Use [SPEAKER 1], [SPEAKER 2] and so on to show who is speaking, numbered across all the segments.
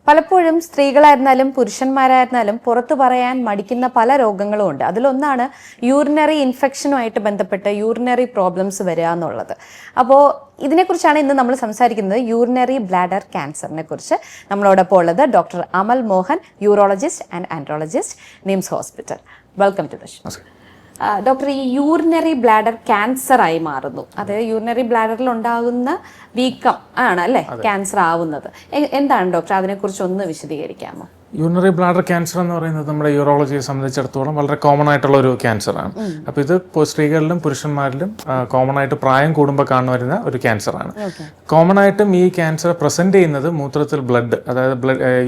[SPEAKER 1] പലപ്പോഴും സ്ത്രീകളായിരുന്നാലും പുരുഷന്മാരായിരുന്നാലും പുറത്തു പറയാൻ മടിക്കുന്ന പല രോഗങ്ങളും ഉണ്ട്. അതിലൊന്നാണ് യൂറിനറി ഇൻഫെക്ഷനുമായിട്ട് ബന്ധപ്പെട്ട് യൂറിനറി പ്രോബ്ലംസ് വരിക എന്നുള്ളത്. അപ്പോൾ ഇതിനെക്കുറിച്ചാണ് ഇന്ന് നമ്മൾ സംസാരിക്കുന്നത്, യൂറിനറി ബ്ലാഡർ ക്യാൻസറിനെ കുറിച്ച്. നമ്മളോടൊപ്പം ഉള്ളത് doctor Amal Mohan, urologist and andrologist, NIMS hospital. Welcome to the show. Doctor, ഈ യൂറിനറി ബ്ലാഡർ ക്യാൻസർ ആയി മാറുന്നു, അത് യൂറിനറി ബ്ലാഡറിൽ ഉണ്ടാകുന്ന വീക്കം ആണ് അല്ലേ ക്യാൻസർ ആവുന്നത്. എന്താണ് ഡോക്ടർ, അതിനെക്കുറിച്ച് ഒന്ന് വിശദീകരിക്കാമോ?
[SPEAKER 2] യൂറിനറി ബ്ലാഡർ ക്യാൻസർ എന്ന് പറയുന്നത് നമ്മുടെ യൂറോളജിയെ സംബന്ധിച്ചിടത്തോളം വളരെ കോമൺ ആയിട്ടുള്ള ഒരു ക്യാൻസറാണ്. അപ്പോൾ ഇത് സ്ത്രീകളിലും പുരുഷന്മാരിലും കോമൺ ആയിട്ട് പ്രായം കൂടുമ്പോൾ കാണുവരുന്ന ഒരു ക്യാൻസറാണ്. കോമൺ ആയിട്ടും ഈ ക്യാൻസർ പ്രസന്റ് ചെയ്യുന്നത് മൂത്രത്തിൽ ബ്ലഡ്, അതായത്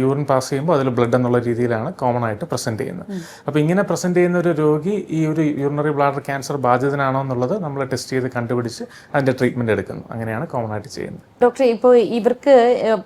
[SPEAKER 2] യൂറിൻ പാസ് ചെയ്യുമ്പോൾ അതിൽ ബ്ലഡ് എന്നുള്ള രീതിയിലാണ് കോമൺ ആയിട്ട് പ്രസന്റ് ചെയ്യുന്നത്. അപ്പോൾ ഇങ്ങനെ പ്രസന്റ് ചെയ്യുന്ന ഒരു രോഗി ഈ ഒരു യൂറിനറി ബ്ലാഡർ ക്യാൻസർ ബാധിതനാണോ എന്നുള്ളത് നമ്മൾ ടെസ്റ്റ് ചെയ്ത് കണ്ടുപിടിച്ച് അതിന്റെ ട്രീറ്റ്മെന്റ് എടുക്കുന്നു. അങ്ങനെയാണ് കോമൺ ആയിട്ട് ചെയ്യുന്നത്.
[SPEAKER 1] ഡോക്ടർ, ഇപ്പോൾ ഇവർക്ക്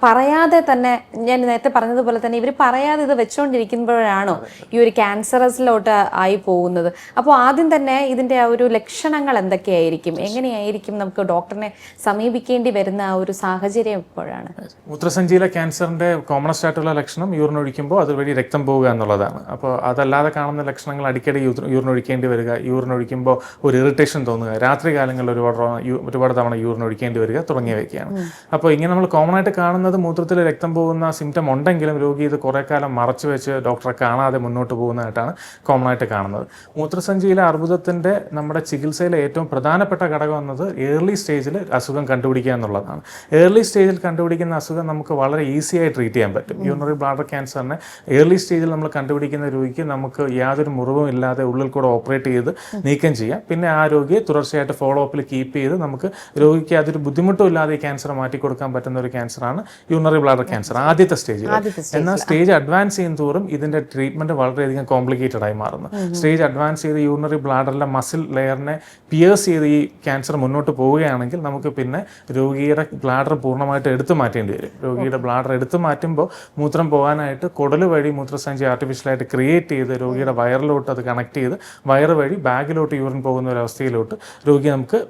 [SPEAKER 1] പറയാതെ തന്നെ, ഞാൻ നേരത്തെ പറഞ്ഞതുപോലെ തന്നെ ഇവർ പറയാതെ ഇത് വെച്ചുകൊണ്ടിരിക്കുമ്പോഴാണോ ഈ ഒരു ക്യാൻസറസിലോട്ട് ആയി പോകുന്നത്? അപ്പോൾ ആദ്യം തന്നെ ഇതിന്റെ ആ ഒരു ലക്ഷണങ്ങൾ എന്തൊക്കെയായിരിക്കും, എങ്ങനെയായിരിക്കും നമുക്ക് ഡോക്ടറിനെ സമീപിക്കേണ്ടി വരുന്ന ആ ഒരു സാഹചര്യം എപ്പോഴാണ്?
[SPEAKER 2] മൂത്രസഞ്ചിയിലെ ക്യാൻസറിന്റെ കോമണസ്റ്റ് ആയിട്ടുള്ള ലക്ഷണം യൂറിൻ ഒഴിക്കുമ്പോൾ അതുവഴി രക്തം പോവുക എന്നുള്ളതാണ്. അപ്പോൾ അതല്ലാതെ കാണുന്ന ലക്ഷണങ്ങൾ അടിക്കടി യൂറിൻ ഒഴിക്കേണ്ടി വരിക, യൂറിൻ ഒഴിക്കുമ്പോൾ ഒരു ഇറിറ്റേഷൻ തോന്നുക, രാത്രി കാലങ്ങളിൽ ഒരുപാട് തവണ യൂറിൻ ഒഴിക്കേണ്ടി വരിക തുടങ്ങിയവയൊക്കെയാണ്. അപ്പോൾ ഇങ്ങനെ നമ്മൾ കോമൺ ആയിട്ട് കാണുന്നത് മൂത്രത്തിൽ രക്തം പോകുന്ന സിംറ്റം ഉണ്ടെങ്കിലും രോഗി ഇത് കുറേ കാലം മറച്ചു വെച്ച് ഡോക്ടറെ കാണാതെ മുന്നോട്ട് പോകുന്നതായിട്ടാണ് കോമൺ ആയിട്ട് കാണുന്നത്. മൂത്രസഞ്ചിയിലെ അർബുദത്തിന്റെ നമ്മുടെ ചികിത്സയിലെ ഏറ്റവും പ്രധാനപ്പെട്ട ഘടകം എന്നത് ഏർലി സ്റ്റേജിൽ അസുഖം കണ്ടുപിടിക്കുക എന്നുള്ളതാണ്. ഏർലി സ്റ്റേജിൽ കണ്ടുപിടിക്കുന്ന അസുഖം നമുക്ക് വളരെ ഈസി ആയി ട്രീറ്റ് ചെയ്യാൻ പറ്റും. യൂറിനറി ബ്ലാഡർ ക്യാൻസറിനെ ഏർലി സ്റ്റേജിൽ നമ്മൾ കണ്ടുപിടിക്കുന്ന രോഗിക്ക് നമുക്ക് യാതൊരു മുറിവും ഇല്ലാതെ ഉള്ളിൽ കൂടെ ഓപ്പറേറ്റ് ചെയ്ത് നീക്കം ചെയ്യാം. പിന്നെ ആ രോഗിയെ തുടർച്ചയായിട്ട് ഫോളോ അപ്പിൽ കീപ്പ് ചെയ്ത് നമുക്ക് രോഗിക്ക് യാതൊരു ബുദ്ധിമുട്ടും ഇല്ലാതെ ഈ ക്യാൻസർ മാറ്റി കൊടുക്കാൻ പറ്റുന്ന ഒരു ക്യാൻസറാണ് യൂറിനറി ബ്ലാഡർ ക്യാൻസർ ആദ്യത്തെ സ്റ്റേജിൽ. എന്നാൽ സ്റ്റേജ് അഡ്വാൻസ് ചെയ്യും തോറും ഇതിന്റെ ട്രീറ്റ്മെന്റ് വളരെയധികം കോംപ്ലിക്കേറ്റഡ് ആയി മാറുന്നു. സ്റ്റേജ് അഡ്വാൻസ് ചെയ്ത് യൂറിനറി ബ്ലാഡറിലെ മസിൽ ലെയറിനെ പിയേഴ്സ് ചെയ്ത് ഈ ക്യാൻസർ മുന്നോട്ട് പോവുകയാണെങ്കിൽ നമുക്ക് പിന്നെ രോഗിയുടെ ബ്ലാഡർ പൂർണ്ണമായിട്ട് എടുത്തു മാറ്റേണ്ടി വരും. രോഗിയുടെ ബ്ലാഡർ എടുത്തു മാറ്റുമ്പോൾ മൂത്രം പോകാനായിട്ട് കുടൽ വഴി മൂത്രസഞ്ചി ആർട്ടിഫിഷ്യലായിട്ട് ക്രിയേറ്റ് ചെയ്ത് രോഗിയുടെ വയറിലോട്ട് അത് കണക്ട് ചെയ്ത് വയറ് വഴി ബാഗിലോട്ട് യൂറിൻ പോകുന്ന ഒരു അവസ്ഥയിലോട്ട് രോഗി നമുക്ക്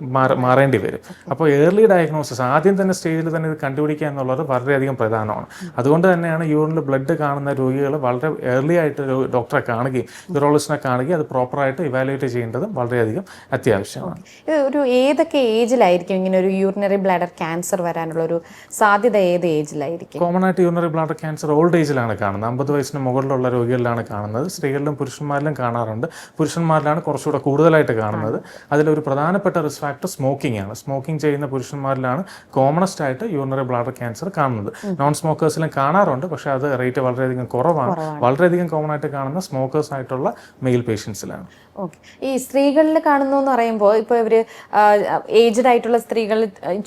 [SPEAKER 2] മാറേണ്ടി വരും. അപ്പോൾ ഏർലി ഡയഗ്നോസിസ് ആദ്യം തന്നെ സ്റ്റേജിൽ തന്നെ ഇത് കണ്ടുപിടിക്കുക എന്നുള്ളത് വളരെയധികം പ്രധാനമാണ്. അതുകൊണ്ട് തന്നെയാണ് യൂറിനിൽ ബ്ലഡ് കാണുന്ന രോഗികൾ വളരെ ഏർലി ആയിട്ട് ഡോക്ടറെ കാണുകയും യൂറോളജിസ്റ്റിനെ കാണുകയും അത് പ്രോപ്പറായിട്ട് ഇവാലുവേറ്റ് ചെയ്യേണ്ടതും വളരെയധികം അത്യാവശ്യമാണ്.
[SPEAKER 1] ഒരു ഏതൊക്കെ ഏജിലായിരിക്കും ഇങ്ങനെ ഒരു യൂറിനറി ബ്ലാഡർ ക്യാൻസർ വരാനുള്ള ഒരു സാധ്യത? ഏത് ഏജിലായിരിക്കും?
[SPEAKER 2] കോമൺ ആയിട്ട് യൂറിനറി ബ്ലാഡർ ക്യാൻസർ ഓൾഡ് ഏജിലാണ് കാണുന്നത്. 50 വയസ്സിന് മുകളിലുള്ള രോഗികളിലാണ് കാണുന്നത്. സ്ത്രീകളിലും പുരുഷന്മാരിലും കാണാറുണ്ട്. പുരുഷന്മാരിലാണ് കുറച്ചുകൂടെ കൂടുതലായിട്ട് കാണുന്നത്. അതിലൊരു പ്രധാനപ്പെട്ട റിസ്ക് ഫാക്ടർ സ്മോക്കിംഗ് ആണ്. സ്മോക്കിംഗ് ചെയ്യുന്ന പുരുഷന്മാരിലാണ് കോമണസ്റ്റ് ആയിട്ട് യൂറിനറി ബ്ലാഡർ ക്യാൻസർ കാണുന്നത്. നോൺ സ്മോക്കേഴ്സിലും കാണാറുണ്ട്, പക്ഷേ അത് റേറ്റ് വളരെയധികം കുറവാണ്. വളരെയധികം കോമൺ ആയിട്ട് കാണുന്ന സ്മോക്കേഴ്സ് ആയിട്ടുള്ള മെയിൽ പേഷ്യൻസിലാണ്.
[SPEAKER 1] ഓക്കെ. ഈ സ്ത്രീകളിൽ കാണുന്നു എന്ന് പറയുമ്പോൾ ഇപ്പോൾ ഇവര് ഏജ്ഡ് ആയിട്ടുള്ള സ്ത്രീകൾ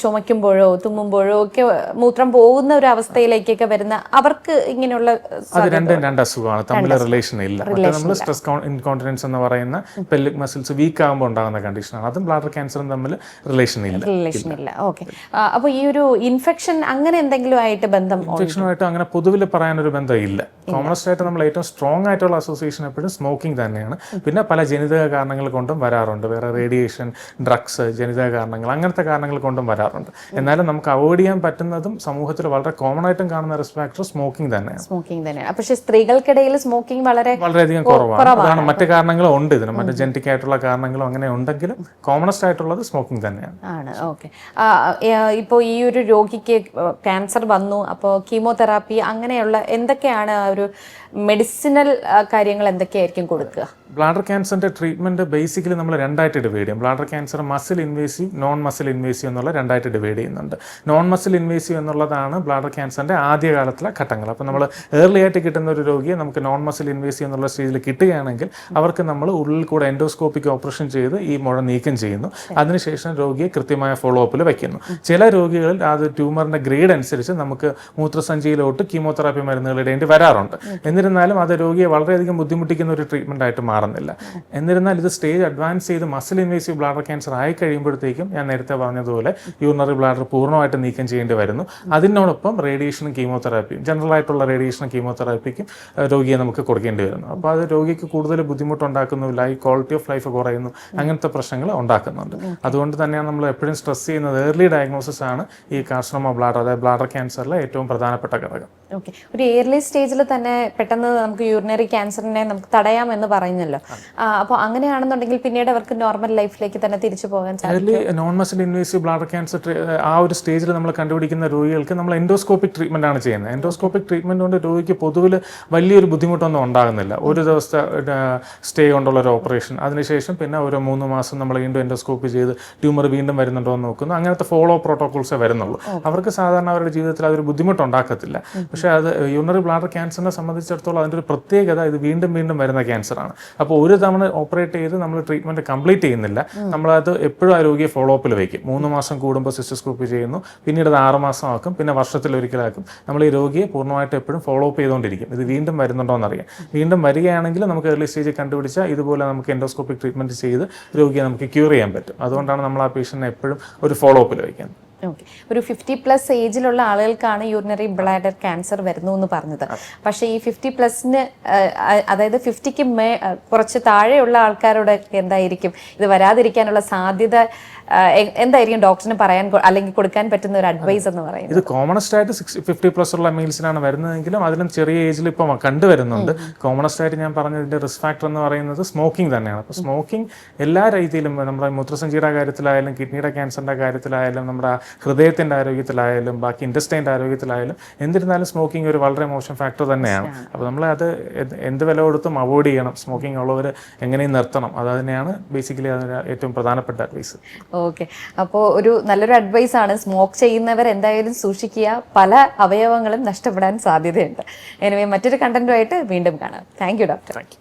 [SPEAKER 1] ചുമയ്ക്കുമ്പോഴോ തുമ്മുമ്പോഴോ ഒക്കെ മൂത്രം പോകുന്ന ഒരു അവസ്ഥയിലേക്കൊക്കെ വരുന്ന അവർക്ക് ഇങ്ങനെയുള്ള
[SPEAKER 2] അത് രണ്ട് അസുഖമാണ്, തമ്മിൽ റിലേഷൻ ഇല്ല. നമ്മൾ സ്ട്രെസ് ഇൻകോണ്ടിനൻസ് എന്ന് പറയുന്ന പെല്വിക് മസിൽസ് വീക്ക് ആകുമ്പോൾ ഉണ്ടാകുന്ന കണ്ടീഷനാണ്. അതും ബ്ലാഡർ ക്യാൻസറും തമ്മിൽ റിലേഷൻ ഇല്ല.
[SPEAKER 1] ഓക്കെ. അപ്പോൾ ഈ ഒരു ഇൻഫെക്ഷൻ അങ്ങനെ എന്തെങ്കിലും ആയിട്ട്
[SPEAKER 2] ഇൻഫെക്ഷനുമായിട്ട് അങ്ങനെ പൊതുവിൽ പറയാനൊരു ബന്ധം ഇല്ല. കോമണസ്റ്റ് ആയിട്ട് നമ്മൾ ഏറ്റവും സ്ട്രോങ് ആയിട്ടുള്ള അസോസിയേഷൻ എപ്പോഴും സ്മോക്കിംഗ് തന്നെയാണ്. പിന്നെ പല ജനിതക കാരണങ്ങൾ കൊണ്ടും വരാറുണ്ട്. വേറെ റേഡിയേഷൻ, ഡ്രഗ്സ്, ജനിതക കാരണങ്ങൾ, അങ്ങനത്തെ കാരണങ്ങൾ കൊണ്ടും വരാറുണ്ട്. എന്നാലും നമുക്ക് അവോയ്ഡ് ചെയ്യാൻ പറ്റുന്നതും സമൂഹത്തിൽ വളരെ കോമൺ ആയിട്ടും കാണുന്ന റിസ്ക് ഫാക്ടർ സ്മോക്കിംഗ് തന്നെയാണ്.
[SPEAKER 1] പക്ഷേ സ്ത്രീകൾക്കിടയിൽ സ്മോക്കിംഗ്
[SPEAKER 2] വളരെയധികം കുറവാണ്. അതാണ് മറ്റു കാരണങ്ങളും ഉണ്ട് ഇതിന്, മറ്റു ജനറ്റിക് ആയിട്ടുള്ള കാരണങ്ങളും അങ്ങനെ ഉണ്ടെങ്കിലും കോമണസ്റ്റ് ആയിട്ടുള്ളത് സ്മോക്കിംഗ് തന്നെയാണ്.
[SPEAKER 1] ഓക്കെ. ഇപ്പോൾ ഈ ഒരു രോഗിക്ക് ക്യാൻസർ വന്നു, അപ്പോൾ കീമോതെറാപ്പി അങ്ങനെയുള്ള എന്തൊക്കെയാണ് ഒരു മെഡിസിനൽ കാര്യങ്ങൾ എന്തൊക്കെയായിരിക്കും കൊടുക്കുക?
[SPEAKER 2] ബ്ലാഡർ ക്യാൻസറിന്റെ ട്രീറ്റ്മെന്റ് ബേസിക്കലി നമ്മൾ രണ്ടായിട്ട് ഡിവൈഡ് ചെയ്യും. Bladder cancer muscle invasive, non muscle invasive എന്നുള്ള രണ്ടായിട്ട് ഡിവൈഡ് ചെയ്യുന്നുണ്ട്. നോൺ മസിൽ ഇൻവേസീവ് എന്നുള്ളതാണ് ബ്ലാഡർ ക്യാൻസറിന്റെ ആദ്യകാലത്തിലെ ഘട്ടങ്ങൾ. അപ്പോൾ നമ്മൾ ഏർലി ആയിട്ട് കിട്ടുന്ന ഒരു രോഗിയെ നമുക്ക് നോൺ മസിൽ ഇൻവേസീവ് എന്നുള്ള സ്റ്റേജിൽ കിട്ടുകയാണെങ്കിൽ അവർക്ക് നമ്മൾ ഉള്ളിൽ കൂടെ എൻഡോസ്കോപ്പിക് ഓപ്പറേഷൻ ചെയ്ത് ഈ മുഴ നീക്കം ചെയ്യുന്നു. അതിനുശേഷം രോഗിയെ കൃത്യമായ ഫോളോ അപ്പിൽ വയ്ക്കുന്നു. ചില രോഗികളിൽ അത് ട്യൂമറിന്റെ ഗ്രേഡ് അനുസരിച്ച് നമുക്ക് മൂത്രസഞ്ചിയിലോട്ട് കീമോതെറാപ്പി മരുന്നുകൾ ഇടേണ്ടി വരാറുണ്ട്. എന്നിരുന്നാലും അത് രോഗിയെ വളരെയധികം ബുദ്ധിമുട്ടിക്കുന്ന ഒരു ട്രീറ്റ്മെന്റ് ആയിട്ട് മാറും. മാറുന്നില്ല. എന്നിരുന്നാൽ ഇത് സ്റ്റേജ് അഡ്വാൻസ് ചെയ്ത് മസിൽ ഇൻവേസീവ് ബ്ലാഡർ ക്യാൻസർ ആയി കഴിയുമ്പോഴത്തേക്കും ഞാൻ നേരത്തെ പറഞ്ഞതുപോലെ യൂറിനറി ബ്ലാഡർ പൂർണ്ണമായിട്ട് നീക്കം ചെയ്യേണ്ടി വരുന്നു. അതിനോടൊപ്പം റേഡിയേഷനും കീമോതെറാപ്പിയും ജനറൽ ആയിട്ടുള്ള റേഡിയേഷനും കീമോതെറാപ്പിക്കും രോഗിയെ നമുക്ക് കൊടുക്കേണ്ടി വരുന്നു. അപ്പോൾ അത് രോഗിക്ക് കൂടുതൽ ബുദ്ധിമുട്ടുണ്ടാക്കുന്നു, ക്വാളിറ്റി ഓഫ് ലൈഫ് കുറയുന്നു, അങ്ങനത്തെ പ്രശ്നങ്ങൾ ഉണ്ടാക്കുന്നുണ്ട്. അതുകൊണ്ട് തന്നെയാണ് നമ്മൾ എപ്പോഴും സ്ട്രെസ് ചെയ്യുന്നത് ഏർലി ഡയഗ്നോസിസ് ആണ് ഈ കാർസിനോമ ബ്ലാഡർ, അതായത് ബ്ലാഡർ ക്യാൻസറിലെ ഏറ്റവും പ്രധാനപ്പെട്ട ഘടകം.
[SPEAKER 1] ഓക്കെ, ഒരു ഏർലി സ്റ്റേജിൽ തന്നെ പെട്ടെന്ന് നമുക്ക് യൂറിനറി ക്യാൻസറിനെ നമുക്ക് തടയാമെന്ന് പറയുന്നല്ലോ. അപ്പോൾ അങ്ങനെയാണെന്നുണ്ടെങ്കിൽ പിന്നീട് അവർക്ക് നോർമൽ ലൈഫിലേക്ക് തന്നെ തിരിച്ചു പോകാൻ സാധിക്കും.
[SPEAKER 2] Early non muscle invasive bladder cancer ആ ഒരു സ്റ്റേജിൽ നമ്മൾ കണ്ടുപിടിക്കുന്ന രോഗികൾക്ക് നമ്മൾ എൻഡോസ്കോപ്പിക് ട്രീറ്റ്മെന്റ് ആണ് ചെയ്യുന്നത്. എൻഡോസ്കോപ്പിക് ട്രീറ്റ്മെന്റ് കൊണ്ട് രോഗിക്ക് പൊതുവിൽ വലിയൊരു ബുദ്ധിമുട്ടൊന്നും ഉണ്ടാകുന്നില്ല. ഒരു ദിവസത്തെ സ്റ്റേ കൊണ്ടുള്ള ഒരു ഓപ്പറേഷൻ, അതിനുശേഷം പിന്നെ ഒരു 3 മാസം നമ്മൾ വീണ്ടും എൻഡോസ്കോപ്പി ചെയ്ത് ട്യൂമർ വീണ്ടും വരുന്നുണ്ടോ എന്ന് നോക്കുന്നു. അങ്ങനത്തെ ഫോളോ പ്രോട്ടോകോൾസേ വരുന്നുള്ളൂ. അവർക്ക് സാധാരണ അവരുടെ ജീവിതത്തിൽ അതൊരു ബുദ്ധിമുട്ടുണ്ടാക്കത്തില്ല. പക്ഷേ അത് യൂറിനറി ബ്ലാഡർ ക്യാൻസറിനെ സംബന്ധിച്ചിടത്തോളം അതിൻ്റെ ഒരു പ്രത്യേകത, ഇത് വീണ്ടും വീണ്ടും വരുന്ന ക്യാൻസറാണ്. അപ്പോൾ ഒരു തവണ ഓപ്പറേറ്റ് ചെയ്ത് നമ്മൾ ട്രീറ്റ്മെൻറ്റ് കംപ്ലീറ്റ് ചെയ്യുന്നില്ല, നമ്മളത് എപ്പോഴും ആ രോഗിയെ ഫോളോ അപ്പിൽ വയ്ക്കും. 3 മാസം കൂടുമ്പോൾ സിസ്റ്റോസ്കോപ്പി ചെയ്യുന്നു, പിന്നീട് അത് 6 മാസം ആക്കും, പിന്നെ വർഷത്തിലൊരിക്കലാക്കും. നമ്മൾ ഈ രോഗിയെ പൂർണ്ണമായിട്ട് എപ്പോഴും ഫോളോ അപ്പ് ചെയ്തുകൊണ്ടിരിക്കും. ഇത് വീണ്ടും വരുന്നുണ്ടോ എന്നറിയാം. വീണ്ടും വരികയാണെങ്കിൽ നമുക്ക് ഏർലി സ്റ്റേജിൽ കണ്ടുപിടിച്ചാൽ ഇതുപോലെ നമുക്ക് എൻഡോസ്കോപ്പിക് ട്രീറ്റ്മെൻറ്റ് ചെയ്ത് രോഗിയെ നമുക്ക് ക്യൂർ ചെയ്യാൻ പറ്റും. അതുകൊണ്ടാണ് നമ്മൾ ആ പേഷ്യൻറ്റിനെ എപ്പോഴും ഒരു ഫോളോ അപ്പിൽ വയ്ക്കുന്നത്.
[SPEAKER 1] ഓക്കെ, ഒരു 50+ ഏജിലുള്ള ആളുകൾക്കാണ് യൂറിനറി ബ്ലാഡർ ക്യാൻസർ വരുന്നു എന്ന് പറഞ്ഞത്. പക്ഷേ ഈ 50+ന് അതായത് 50ക്ക് കുറച്ച് താഴെയുള്ള ആൾക്കാരോട് എന്തായിരിക്കും ഇത് വരാതിരിക്കാനുള്ള സാധ്യത? എന്തായിരിക്കും ഡോക്ടറിന് പറയാൻ അല്ലെങ്കിൽ കൊടുക്കാൻ പറ്റുന്ന ഒരു അഡ്വൈസ് എന്ന് പറയുന്നത്?
[SPEAKER 2] ഇത് കോമണസ്റ്റ് ആയിട്ട് 50+ ഉള്ള മെയിൽസിനാണ് വരുന്നതെങ്കിലും അതിലും ചെറിയ ഏജിൽ ഇപ്പോൾ കണ്ടുവരുന്നുണ്ട്. കോമണസ്റ്റ് ആയിട്ട് ഞാൻ പറഞ്ഞതിൻ്റെ റിസ്ക് ഫാക്ടർ എന്ന് പറയുന്നത് സ്മോക്കിംഗ് തന്നെയാണ്. അപ്പോൾ സ്മോക്കിംഗ് എല്ലാ രീതിയിലും നമ്മുടെ മൂത്രസഞ്ചിയുടെ കാര്യത്തിലായാലും കിഡ്നിയുടെ ക്യാൻസറിൻ്റെ കാര്യത്തിലായാലും നമ്മുടെ ഹൃദയത്തിൻ്റെ ആരോഗ്യത്തിലായാലും ബാക്കി ഇൻഡസ്റ്റൈൻ്റെ ആരോഗ്യത്തിലായാലും എന്തിരുന്നാലും സ്മോക്കിംഗ് ഒരു വളരെ മോശം ഫാക്ടർ തന്നെയാണ്. അപ്പോൾ നമ്മൾ അത് എന്ത് വില കൊടുത്തും അവോയ്ഡ് ചെയ്യണം. സ്മോക്കിംഗ് ഉള്ളവർ എങ്ങനെയും നിർത്തണം. അത് തന്നെയാണ് ബേസിക്കലി അതിന് ഏറ്റവും പ്രധാനപ്പെട്ട അഡ്വൈസ്.
[SPEAKER 1] ഓക്കെ, അപ്പോൾ ഒരു നല്ലൊരു അഡ്വൈസ് ആണ്. സ്മോക്ക് ചെയ്യുന്നവർ എന്തായാലും സൂക്ഷിക്കുക, പല അവയവങ്ങളും നഷ്ടപ്പെടാൻ സാധ്യതയുണ്ട്. എനിവേ, മറ്റൊരു കണ്ടന്റുമായിട്ട് വീണ്ടും കാണാം. Thank you doctor.
[SPEAKER 2] Thank you.